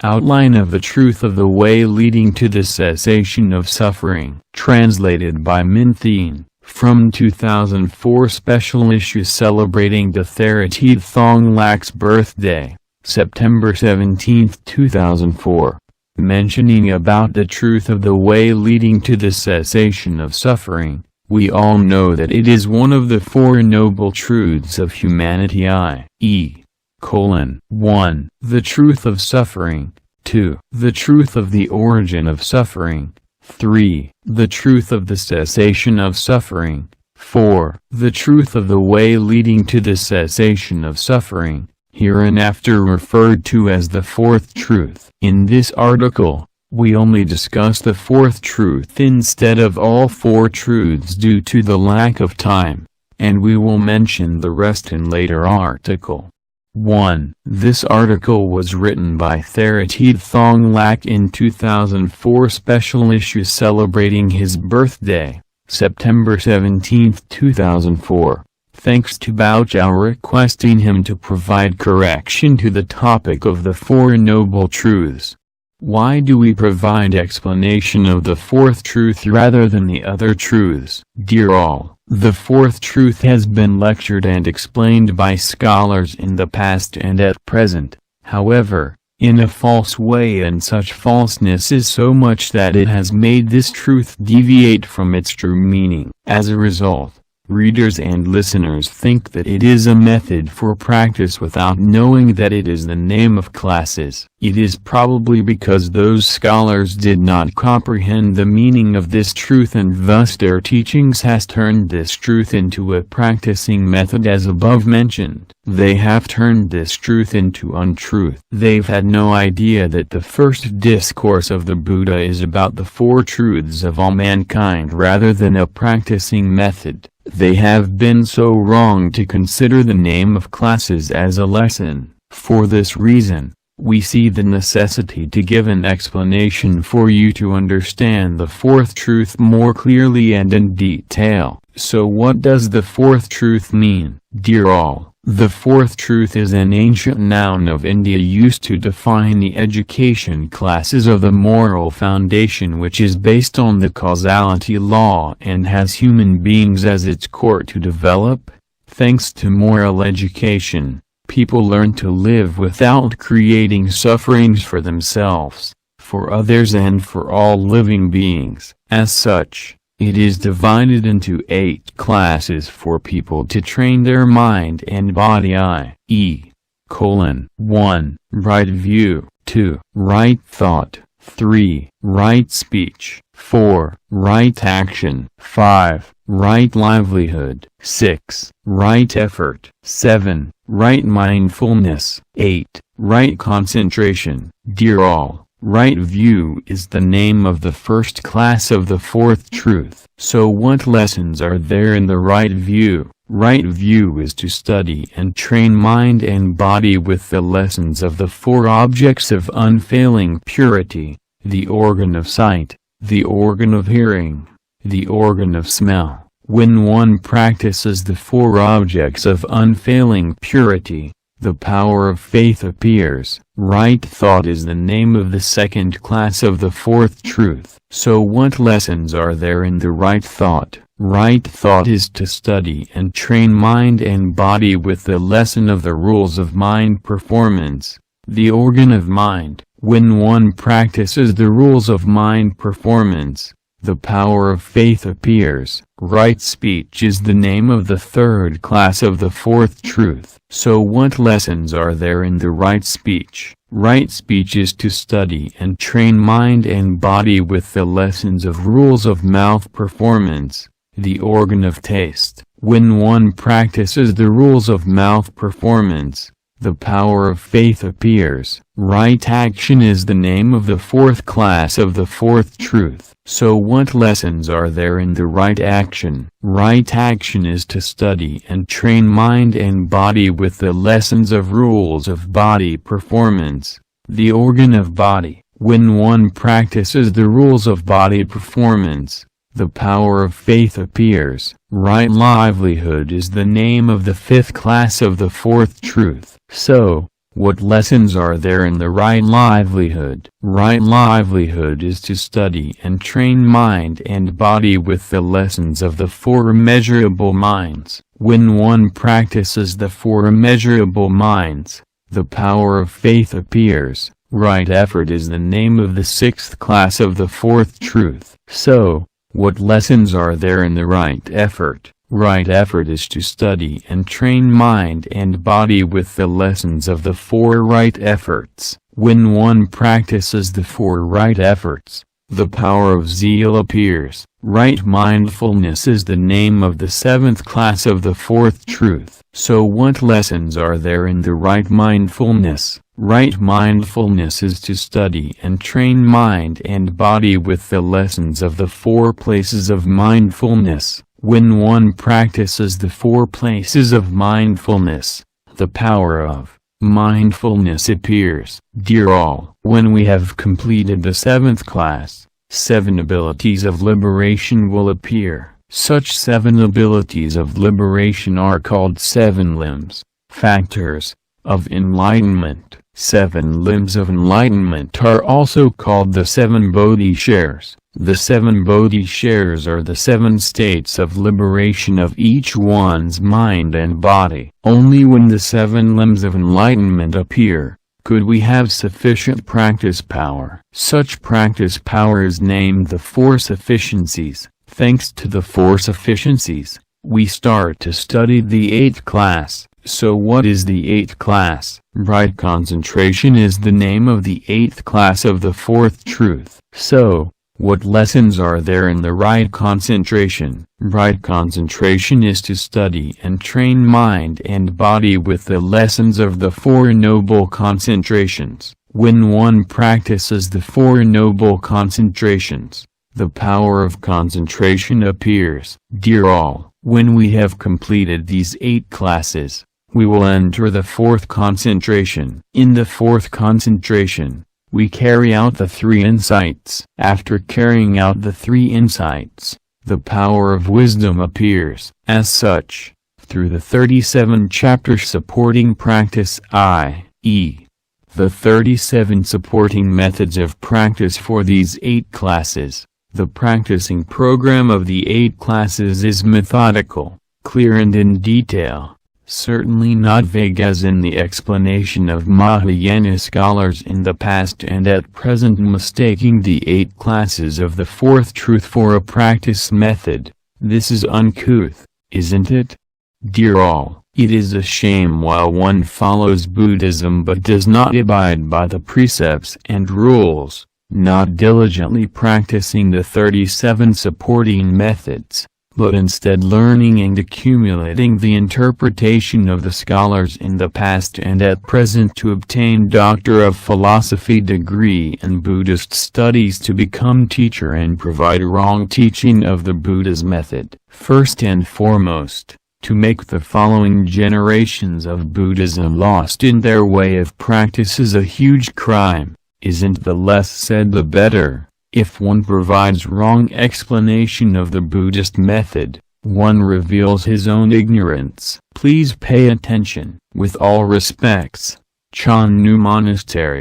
Outline of the Truth of the Way Leading to the Cessation of Suffering. Translated by Minthien, from 2004 special issue celebrating the Theravada Thong Lak's birthday, September 17, 2004. Mentioning about the truth of the way leading to the cessation of suffering, we all know that it is one of the four noble truths of humanity, i.e. 1. The truth of suffering. 2. The truth of the origin of suffering. 3. The truth of the cessation of suffering. 4. The truth of the way leading to the cessation of suffering, hereinafter referred to as the fourth truth. In this article, we only discuss the fourth truth instead of all four truths due to the lack of time, and we will mention the rest in later article. 1. This article was written by Theravada Thong Lak in 2004 special issue celebrating his birthday, September 17, 2004. Thanks to Bao Chao requesting him to provide correction to the topic of the Four Noble Truths. Why do we provide explanation of the fourth truth rather than the other truths? Dear all, the fourth truth has been lectured and explained by scholars in the past and at present, however, in a false way, and such falseness is so much that it has made this truth deviate from its true meaning. As a result, readers and listeners think that it is a method for practice without knowing that it is the name of classes. It is probably because those scholars did not comprehend the meaning of this truth, and thus their teachings has turned this truth into a practicing method as above mentioned. They have turned this truth into untruth. They've had no idea that the first discourse of the Buddha is about the four truths of all mankind rather than a practicing method. They have been so wrong to consider the name of classes as a lesson. For this reason, we see the necessity to give an explanation for you to understand the fourth truth more clearly and in detail. So what does the fourth truth mean? Dear all, the fourth truth is an ancient noun of India used to define the education classes of the moral foundation, which is based on the causality law and has human beings as its core to develop. Thanks to moral education, people learn to live without creating sufferings for themselves, for others and for all living beings. As such, it is divided into 8 classes for people to train their mind and body, i.e. 1. Right view. 2. Right thought. 3. Right speech. 4. Right action. 5. Right livelihood. 6. Right effort. 7. Right mindfulness. 8. Right concentration. Dear all, right view is the name of the first class of the fourth truth. So what lessons are there in the right view? Right view is to study and train mind and body with the lessons of the four objects of unfailing purity, the organ of sight, the organ of hearing, the organ of smell. When one practices the four objects of unfailing purity, the power of faith appears. Right thought is the name of the second class of the fourth truth. So what lessons are there in the right thought? Right thought is to study and train mind and body with the lesson of the rules of mind performance, the organ of mind. When one practices the rules of mind performance, the power of faith appears. Right speech is the name of the third class of the fourth truth. So what lessons are there in the right speech? Right speech is to study and train mind and body with the lessons of rules of mouth performance, the organ of taste. When one practices the rules of mouth performance, the power of faith appears. Right action is the name of the fourth class of the fourth truth. So what lessons are there in the right action? Right action is to study and train mind and body with the lessons of rules of body performance, the organ of body. When one practices the rules of body performance, the power of faith appears. Right livelihood is the name of the fifth class of the fourth truth. So, What lessons are there in the right livelihood? Right livelihood is to study and train mind and body with the lessons of the four immeasurable minds. When one practices the four immeasurable minds, the power of faith appears. Right effort is the name of the sixth class of the fourth truth. So, what lessons are there in the right effort? Right effort is to study and train mind and body with the lessons of the four right efforts. When one practices the four right efforts, the power of zeal appears. Right mindfulness is the name of the seventh class of the fourth truth. So what lessons are there in the right mindfulness? Right mindfulness is to study and train mind and body with the lessons of the four places of mindfulness. When one practices the four places of mindfulness, the power of mindfulness appears. Dear all, when we have completed the seventh class, 7 abilities of liberation will appear. Such 7 abilities of liberation are called 7 limbs, factors, of enlightenment. 7 limbs of enlightenment are also called the 7 Bodhi shares. The 7 Bodhi shares are the 7 states of liberation of each one's mind and body. Only when the 7 limbs of enlightenment appear, could we have sufficient practice power. Such practice power is named the 4 sufficiencies. Thanks to the 4 sufficiencies, we start to study the 8th class. So what is the 8th class? Right concentration is the name of the 8th class of the fourth truth. So, what lessons are there in the right concentration? Right concentration is to study and train mind and body with the lessons of the 4 noble concentrations. When one practices the 4 noble concentrations, the power of concentration appears. Dear all, when we have completed these 8 classes, we will enter the 4th concentration. In the 4th concentration, we carry out the 3 insights. After carrying out the 3 insights, the power of wisdom appears. As such, through the 37 chapters supporting practice i.e., the 37 supporting methods of practice for these 8 classes, the practicing program of the 8 classes is methodical, clear and in detail. Certainly not vague as in the explanation of Mahayana scholars in the past and at present mistaking the 8 classes of the fourth truth for a practice method. This is uncouth, isn't it? Dear all, it is a shame while one follows Buddhism but does not abide by the precepts and rules, not diligently practicing the 37 supporting methods, but instead learning and accumulating the interpretation of the scholars in the past and at present to obtain Doctor of Philosophy degree in Buddhist studies to become teacher and provide wrong teaching of the Buddha's method. First and foremost, to make the following generations of Buddhism lost in their way of practice is a huge crime. Isn't the less said the better? If one provides wrong explanation of the Buddhist method, one reveals his own ignorance. Please pay attention. With all respects, Channu Monastery.